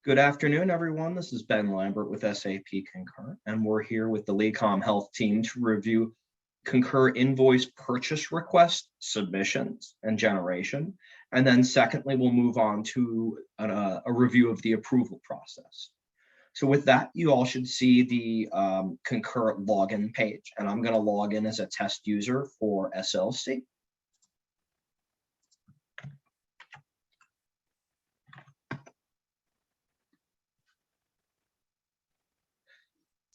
Good afternoon, everyone. This is Ben Lambert with SAP Concur, and we're here with the LECOM Health team to review Concur invoice purchase request submissions and generation. And then secondly, we'll move on to a review of the approval process. So with that, you all should see the Concur login page, and I'm going to log in as a test user for SLC.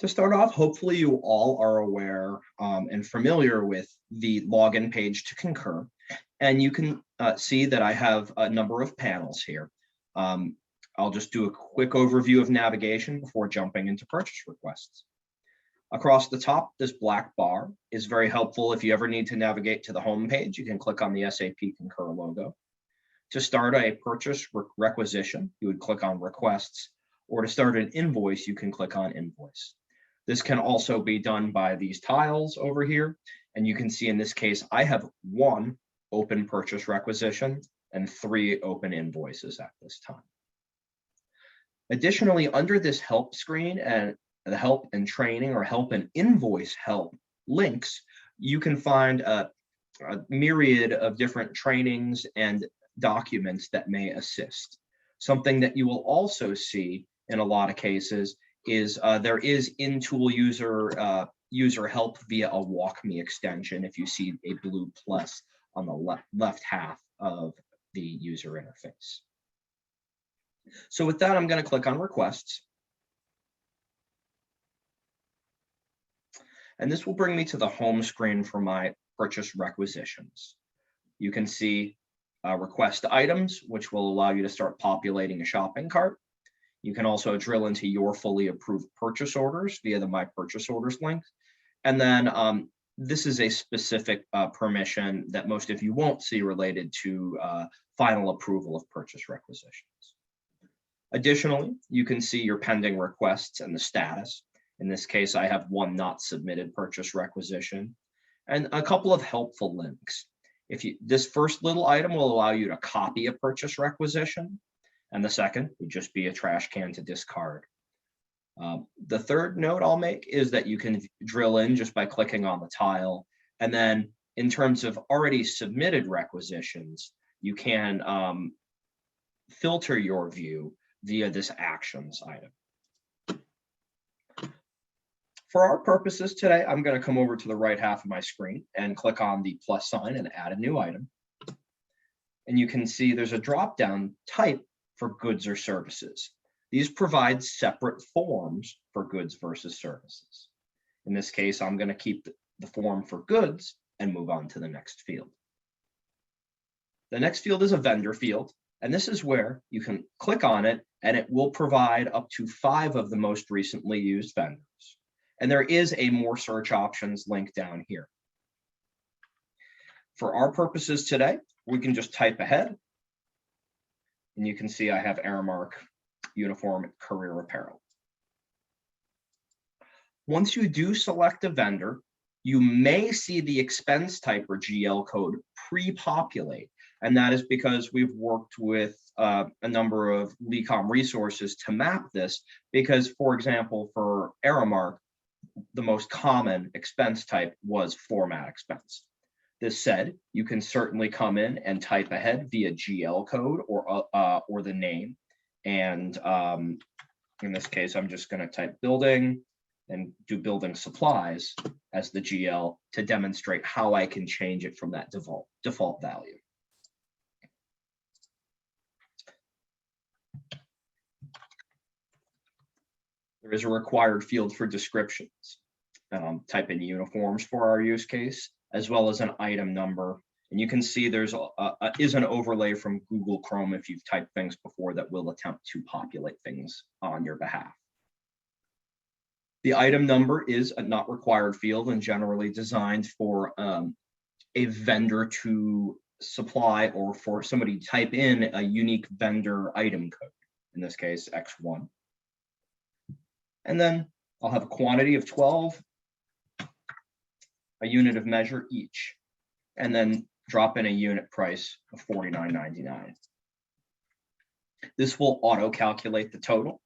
To start off, hopefully you all are aware and familiar with the login page to Concur, and you can see that I have a number of panels here. I'll just do a quick overview of navigation before jumping into purchase requests. Across the top, this black bar is very helpful if you ever need to navigate to the home page. You can click on the SAP Concur logo. To start a purchase requisition, you would click on Requests, or to start an invoice, you can click on Invoice. This can also be done by these tiles over here. And you can see in this case, I have one open purchase requisition and 3 open invoices at this time. Additionally, under this help screen and the help and training or help and invoice help links, you can find a myriad of different trainings and documents that may assist. Something that you will also see in a lot of cases is there is in-tool user help via a walk me extension if you see a blue plus on the left half of the user interface. So with that, I'm going to click on requests. And this will bring me to the home screen for my purchase requisitions. You can see request items, which will allow you to start populating a shopping cart. You can also drill into your fully approved purchase orders via the My Purchase Orders link. And then this is a specific permission that most of you won't see related to final approval of purchase requisitions. Additionally, you can see your pending requests and the status. In this case, I have one not submitted purchase requisition and a couple of helpful links. This first little item will allow you to copy a purchase requisition, and the second would just be a trash can to discard. The third note I'll make is that you can drill in just by clicking on the tile. And then in terms of already submitted requisitions, you can filter your view via this actions item. For our purposes today, I'm going to come over to the right half of my screen and click on the plus sign and add a new item. And you can see there's a drop-down type for goods or services. These provide separate forms for goods versus services. In this case, I'm going to keep the form for goods and move on to the next field. The next field is a vendor field, and this is where you can click on it and it will provide up to 5 of the most recently used vendors. And there is a more search options link down here. For our purposes today, we can just type ahead. And you can see I have Aramark Uniform Career Apparel. Once you do select a vendor, you may see the expense type or GL code pre-populate. And that is because we've worked with a number of LECOM resources to map this because, for example, for Aramark, the most common expense type was format expense. This said, you can certainly come in and type ahead via GL code or the name. And in this case, I'm just going to type building and do building supplies as the GL to demonstrate how I can change it from that default value. There is a required field for descriptions. Type in uniforms for our use case, as well as an item number. And you can see there's is an overlay from Google Chrome if you've typed things before that will attempt to populate things on your behalf. The item number is a not required field and generally designed for a vendor to supply or for somebody to type in a unique vendor item code, in this case, X1. And then I'll have a quantity of 12, a unit of measure each, and then drop in a unit price of $49.99. This will auto-calculate the total.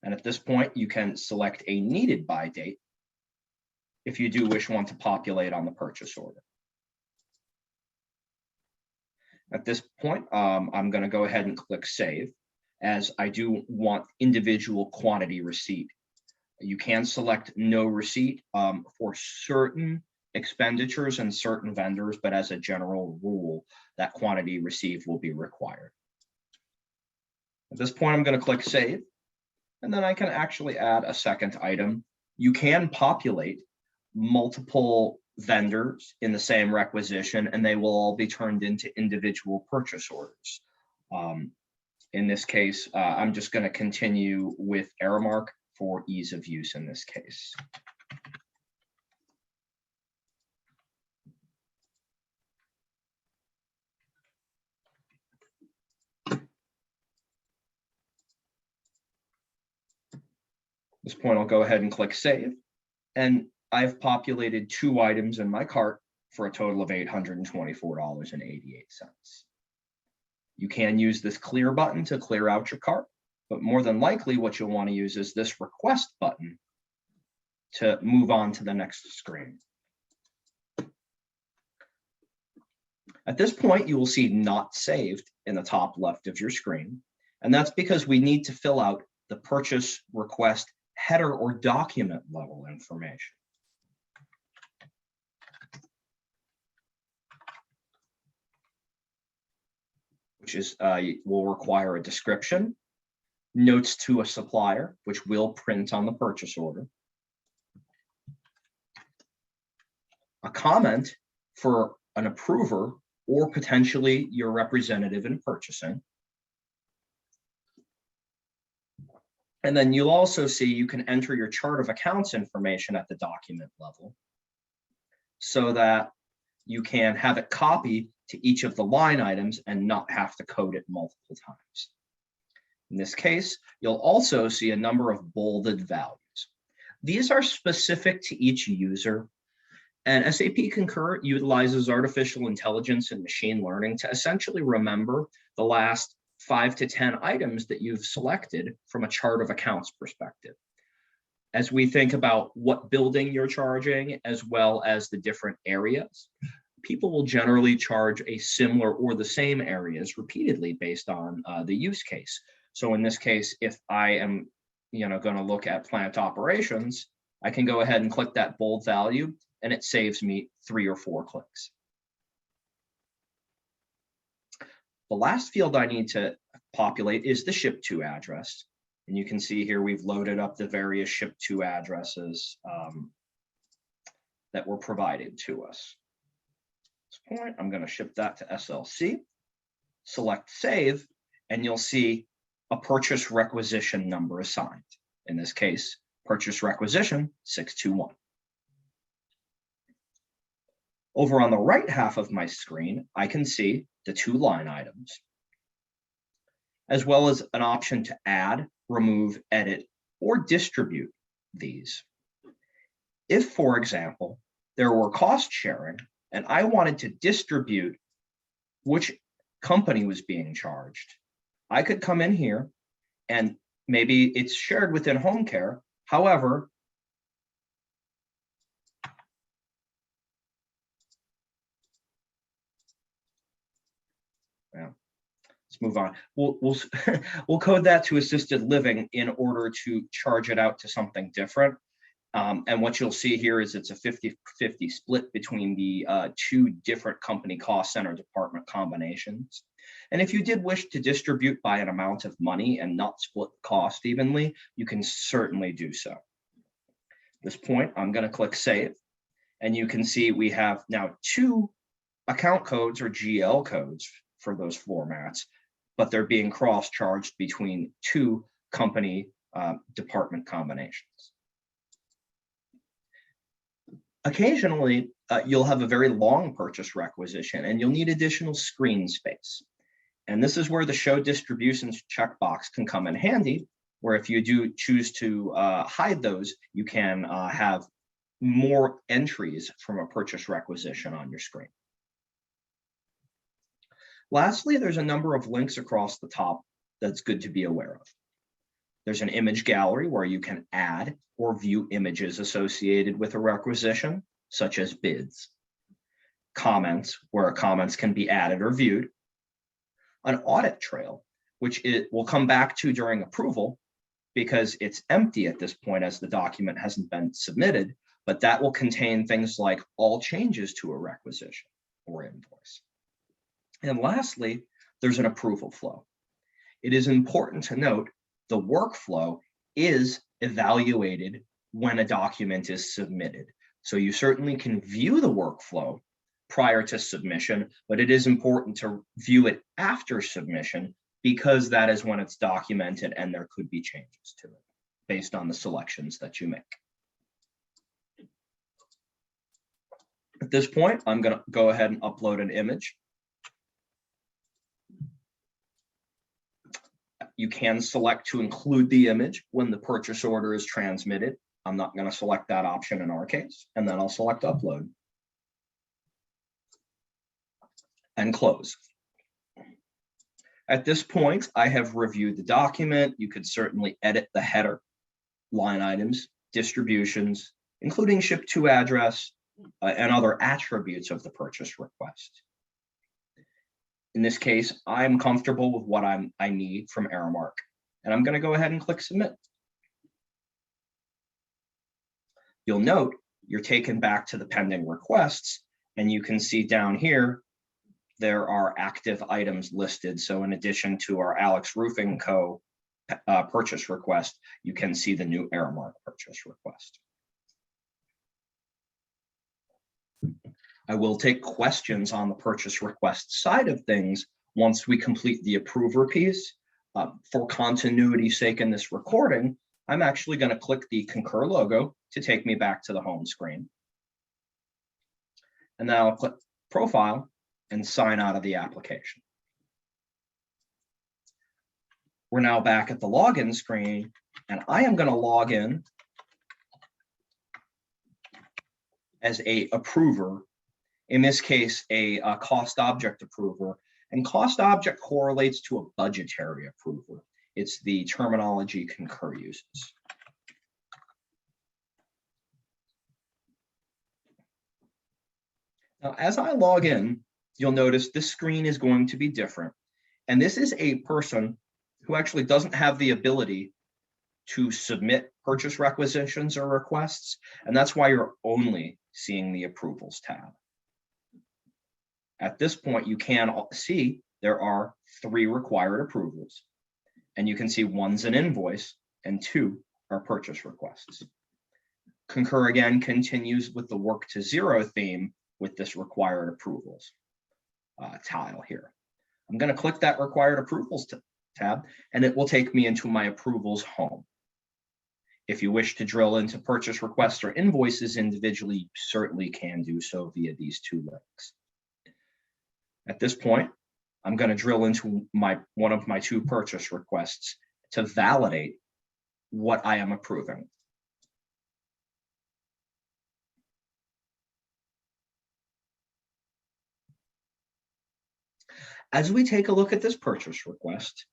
And at this point, you can select a needed by date if you do wish one to populate on the purchase order. At this point, I'm going to go ahead and click Save, as I do want individual quantity receipt. You can select no receipt for certain expenditures and certain vendors, but as a general rule, that quantity received will be required. At this point, I'm going to click Save, and then I can actually add a second item. You can populate multiple vendors in the same requisition, and they will all be turned into individual purchase orders. In this case, I'm just going to continue with Aramark for ease of use in this case. At this point, I'll go ahead and click Save, and I've populated 2 items in my cart for a total of $824.88. You can use this clear button to clear out your cart, but more than likely what you'll want to use is this request button to move on to the next screen. At this point, you will see not saved in the top left of your screen, and that's because we need to fill out the purchase request header or document level information. Which is will require a description, notes to a supplier, which will print on the purchase order, a comment for an approver or potentially your representative in purchasing. And then you'll also see you can enter your chart of accounts information at the document level so that you can have it copy to each of the line items and not have to code it multiple times. In this case, you'll also see a number of bolded values. These are specific to each user, and SAP Concur utilizes artificial intelligence and machine learning to essentially remember the last 5 to 10 items that you've selected from a chart of accounts perspective. As we think about what building you're charging, as well as the different areas, people will generally charge a similar or the same areas repeatedly based on the use case. So in this case, if I am going to look at plant operations, I can go ahead and click that bold value, and it saves me 3 or 4 clicks. The last field I need to populate is the ship to address. And you can see here we've loaded up the various ship to addresses that were provided to us. At this point, I'm going to ship that to SLC, select Save, and you'll see a purchase requisition number assigned. In this case, purchase requisition 621. Over on the right half of my screen, I can see the 2 line items, as well as an option to add, remove, edit, or distribute these. If, for example, there were cost sharing and I wanted to distribute which company was being charged, I could come in here and maybe it's shared within home care. However, let's move on. We'll code that to assisted living in order to charge it out to something different. And what you'll see here is it's a 50-50 split between the 2 different company cost center department combinations. And if you did wish to distribute by an amount of money and not split the cost evenly, you can certainly do so. At this point, I'm going to click Save, and you can see we have now 2 account codes or GL codes for those formats, but they're being cross-charged between 2 company department combinations. Occasionally, you'll have a very long purchase requisition and you'll need additional screen space. And this is where the Show Distributions checkbox can come in handy, where if you do choose to hide those, you can have more entries from a purchase requisition on your screen. Lastly, there's a number of links across the top that's good to be aware of. There's an image gallery where you can add or view images associated with a requisition, such as bids. Comments, where comments can be added or viewed. An audit trail, which it will come back to during approval because it's empty at this point as the document hasn't been submitted, but that will contain things like all changes to a requisition or invoice. And lastly, there's an approval flow. It is important to note the workflow is evaluated when a document is submitted. So you certainly can view the workflow prior to submission, but it is important to view it after submission because that is when it's documented and there could be changes to it based on the selections that you make. At this point, I'm going to go ahead and upload an image. You can select to include the image when the purchase order is transmitted. I'm not going to select that option in our case, and then I'll select upload and close. At this point, I have reviewed the document. You could certainly edit the header, line items, distributions, including ship to address, and other attributes of the purchase request. In this case, I'm comfortable with what I need from Aramark, and I'm going to go ahead and click submit. You'll note you're taken back to the pending requests, and you can see down here, there are active items listed. So in addition to our Alex Roofing Co. Purchase request, you can see the new Aramark purchase request. I will take questions on the purchase request side of things once we complete the approver piece. For continuity's sake in this recording, I'm actually going to click the Concur logo to take me back to the home screen. And then I'll click Profile and sign out of the application. We're now back at the login screen, and I am going to log in as a approver. In this case, a cost object approver, and cost object correlates to a budgetary approver. It's the terminology Concur uses. Now, as I log in, you'll notice this screen is going to be different. And this is a person who actually doesn't have the ability to submit purchase requisitions or requests. And that's why you're only seeing the approvals tab. At this point, you can see there are 3 required approvals, and you can see one's an invoice and 2 are purchase requests. Concur again continues with the work to zero theme with this required approvals tile here. I'm going to click that required approvals tab, and it will take me into my approvals home. If you wish to drill into purchase requests or invoices individually, you certainly can do so via these 2 links. At this point, I'm going to drill into one of my 2 purchase requests to validate what I am approving. As we take a look at this purchase request,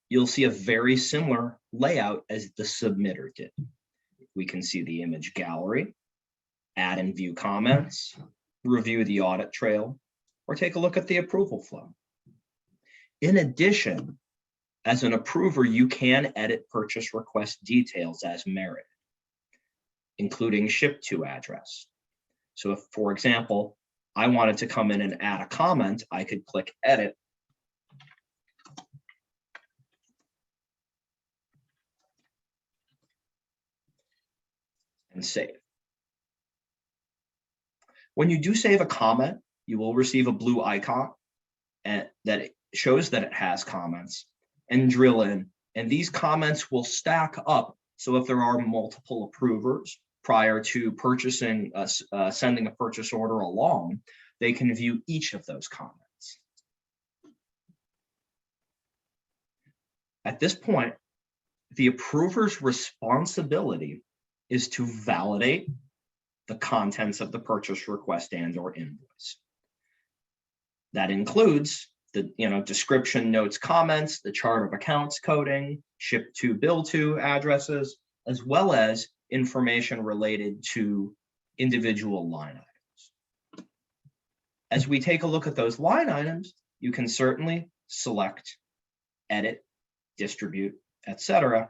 you'll see a very similar layout as the submitter did. We can see the image gallery, add and view comments, review the audit trail, or take a look at the approval flow. In addition, as an approver, you can edit purchase request details as merited, including ship to address. So if, for example, I wanted to come in and add a comment, I could click edit and save. When you do save a comment, you will receive a blue icon and that shows that it has comments, and drill in. And these comments will stack up. So if there are multiple approvers prior to purchasing, sending a purchase order along, they can view each of those comments. At this point, the approver's responsibility is to validate the contents of the purchase request and/or invoice. That includes the description, notes, comments, the chart of accounts coding, ship to, bill to addresses, as well as information related to individual line items. As we take a look at those line items, you can certainly select, edit, distribute, etc.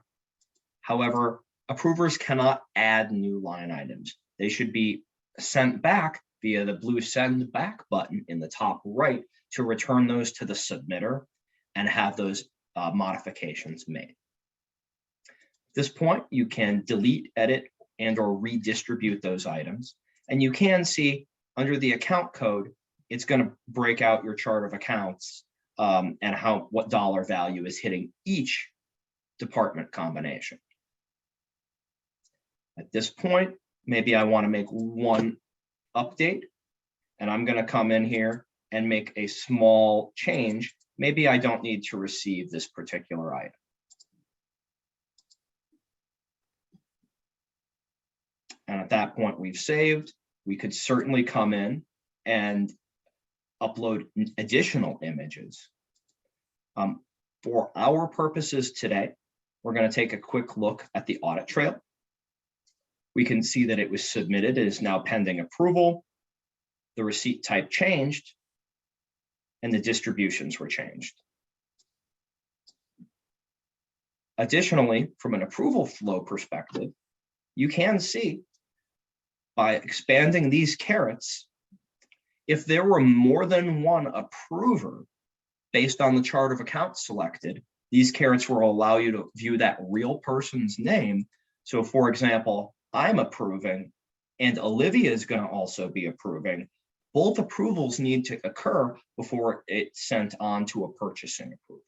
However, approvers cannot add new line items. They should be sent back via the blue send back button in the top right to return those to the submitter and have those modifications made. At this point, you can delete, edit, and or redistribute those items. And you can see under the account code, it's going to break out your chart of accounts and what dollar value is hitting each department combination. At this point, maybe I want to make one update, and I'm going to come in here and make a small change. Maybe I don't need to receive this particular item. And at that point, we've saved. We could certainly come in and upload additional images. For our purposes today, we're going to take a quick look at the audit trail. We can see that it was submitted. It is now pending approval. The receipt type changed, and the distributions were changed. Additionally, from an approval flow perspective, you can see by expanding these carets, if there were more than one approver based on the chart of accounts selected, these carets will allow you to view that real person's name. So for example, I'm approving and Olivia is going to also be approving. Both approvals need to occur before it's sent on to a purchasing approval.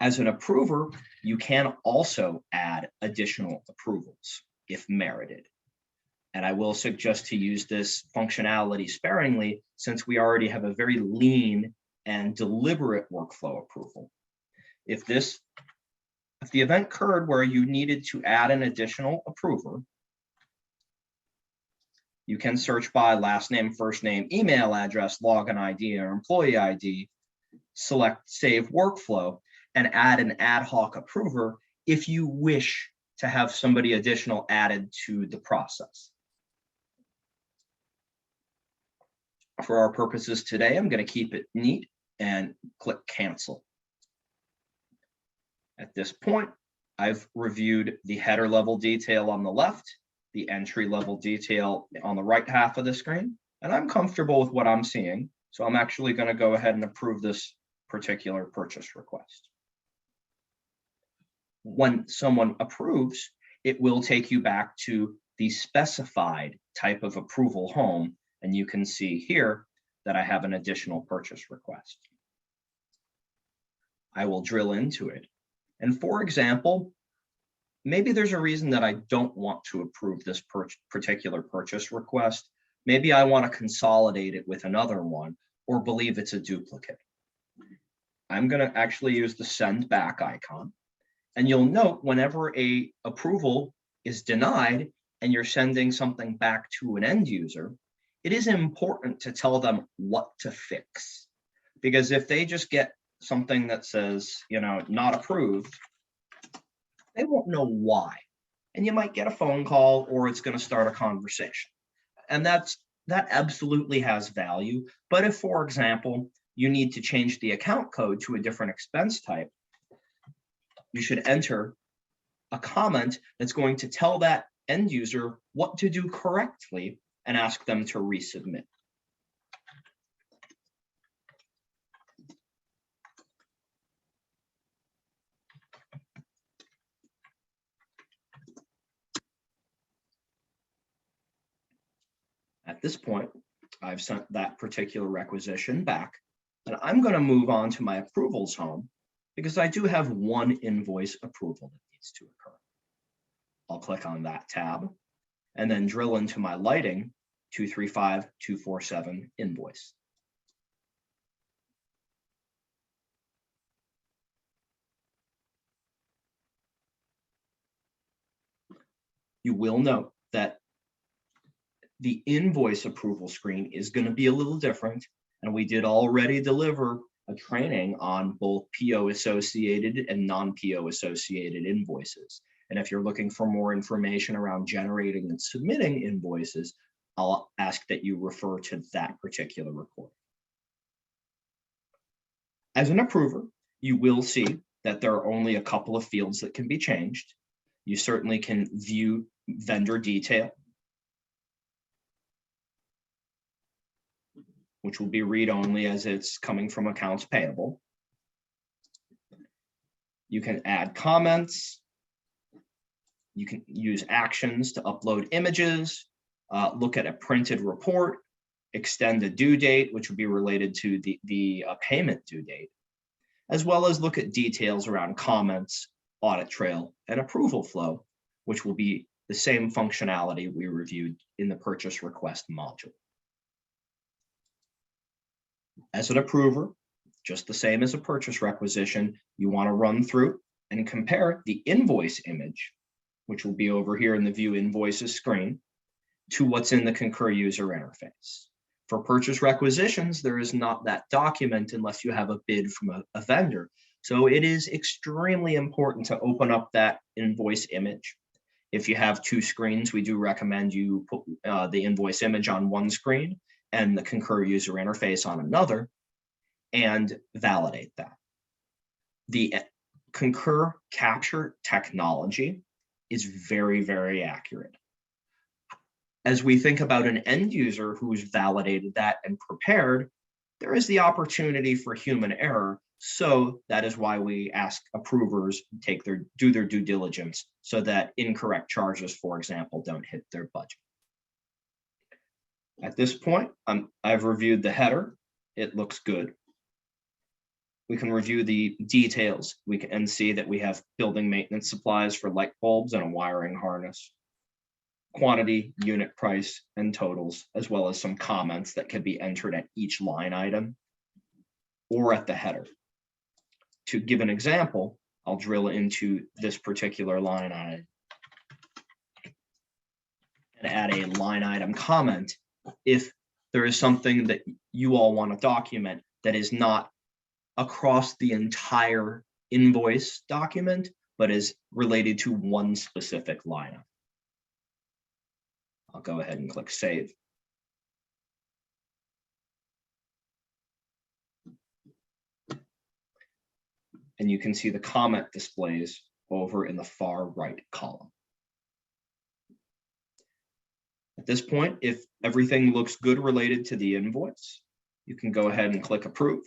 As an approver, you can also add additional approvals if merited. And I will suggest to use this functionality sparingly since we already have a very lean and deliberate workflow approval. If the event occurred where you needed to add an additional approver, you can search by last name, first name, email address, login ID, or employee ID, select Save Workflow, and add an ad hoc approver if you wish to have somebody additional added to the process. For our purposes today, I'm going to keep it neat and click Cancel. At this point, I've reviewed the header level detail on the left, the entry level detail on the right half of the screen, and I'm comfortable with what I'm seeing. So I'm actually going to go ahead and approve this particular purchase request. When someone approves, it will take you back to the specified type of approval home, and you can see here that I have an additional purchase request. I will drill into it. And for example, maybe there's a reason that I don't want to approve this particular purchase request. Maybe I want to consolidate it with another one or believe it's a duplicate. I'm going to actually use the send back icon. And you'll note whenever a approval is denied and you're sending something back to an end user, it is important to tell them what to fix. Because if they just get something that says, not approved, they won't know why. And you might get a phone call or it's going to start a conversation. And that absolutely has value. But if, for example, you need to change the account code to a different expense type, you should enter a comment that's going to tell that end user what to do correctly and ask them to resubmit. At this point, I've sent that particular requisition back, and I'm going to move on to my approvals home because I do have one invoice approval that needs to occur. I'll click on that tab and then drill into my lighting 235247 invoice. You will note that the invoice approval screen is going to be a little different And we did already deliver a training on both PO associated and non-PO associated invoices. And if you're looking for more information around generating and submitting invoices, I'll ask that you refer to that particular recording. As an approver, you will see that there are only a couple of fields that can be changed. You certainly can view vendor detail, which will be read-only as it's coming from accounts payable. You can add comments. You can use actions to upload images, look at a printed report, extend a due date, which would be related to the payment due date, as well as look at details around comments, audit trail, and approval flow, which will be the same functionality we reviewed in the purchase request module. As an approver, just the same as a purchase requisition, you want to run through and compare the invoice image, which will be over here in the View Invoices screen, to what's in the Concur user interface. For purchase requisitions, there is not that document unless you have a bid from a vendor. So it is extremely important to open up that invoice image. If you have two screens, we do recommend you put the invoice image on one screen and the Concur user interface on another, and validate that. The Concur capture technology is very, very accurate. As we think about an end user who's validated that and prepared, there is the opportunity for human error. So that is why we ask approvers to do their due diligence so that incorrect charges, for example, don't hit their budget. At this point, I've reviewed the header. It looks good. We can review the details. We can see that we have building maintenance supplies for light bulbs and a wiring harness, quantity, unit price, and totals, as well as some comments that can be entered at each line item or at the header. To give an example, I'll drill into this particular line item and add a line item comment if there is something that you all want to document that is not across the entire invoice document, but is related to one specific line item. I'll go ahead and click Save. And you can see the comment displays over in the far right column. At this point, if everything looks good related to the invoice, you can go ahead and click Approve.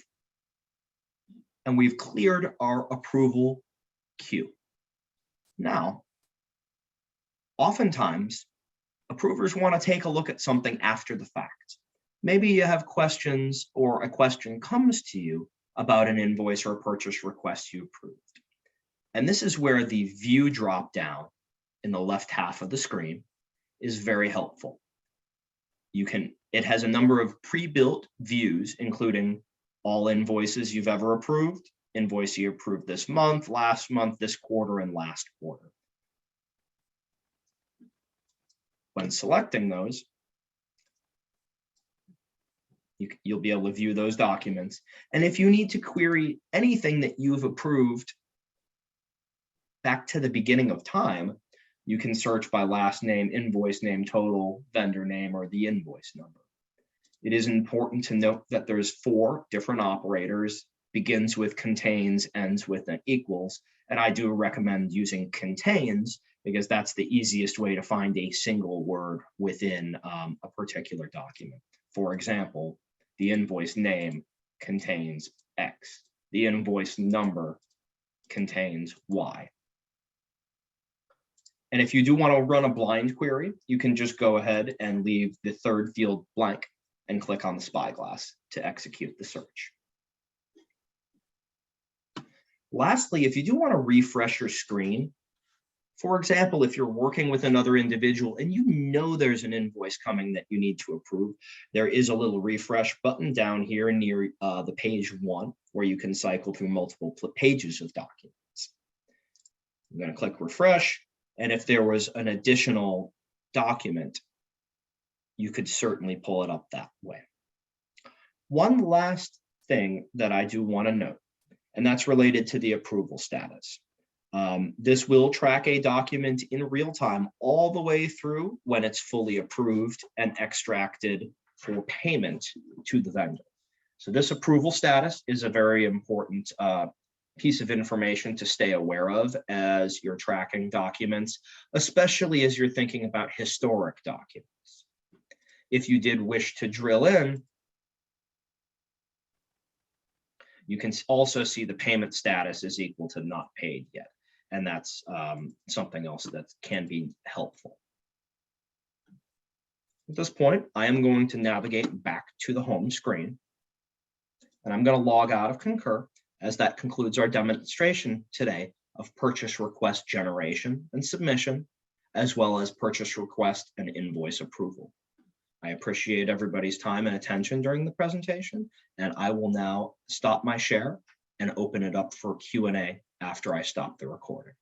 And we've cleared our approval queue. Now, oftentimes, approvers want to take a look at something after the fact. Maybe you have questions or a question comes to you about an invoice or a purchase request you approved. And this is where the View dropdown in the left half of the screen is very helpful. It has a number of pre-built views, including all invoices you've ever approved, invoice you approved this month, last month, this quarter, and last quarter. When selecting those, you'll be able to view those documents. And if you need to query anything that you've approved back to the beginning of time, you can search by last name, invoice name, total, vendor name, or the invoice number. It is important to note that there's 4 different operators, begins with contains, ends with an equals. And I do recommend using contains because that's the easiest way to find a single word within a particular document. For example, the invoice name contains X. The invoice number contains Y. And if you do want to run a blind query, you can just go ahead and leave the 3rd field blank and click on the spyglass to execute the search. Lastly, if you do want to refresh your screen, for example, if you're working with another individual and you know there's an invoice coming that you need to approve, there is a little refresh button down here near the page 1 where you can cycle through multiple pages of documents. I'm going to click refresh, and if there was an additional document, you could certainly pull it up that way. One last thing that I do want to note, and that's related to the approval status. This will track a document in real time all the way through when it's fully approved and extracted for payment to the vendor. So this approval status is a very important piece of information to stay aware of as you're tracking documents, especially as you're thinking about historic documents. If you did wish to drill in, you can also see the payment status is equal to not paid yet. And that's something else that can be helpful. At this point, I am going to navigate back to the home screen. And I'm going to log out of Concur, as that concludes our demonstration today of purchase request generation and submission, as well as purchase request and invoice approval. I appreciate everybody's time and attention during the presentation, and I will now stop my share and open it up for Q&A after I stop the recording.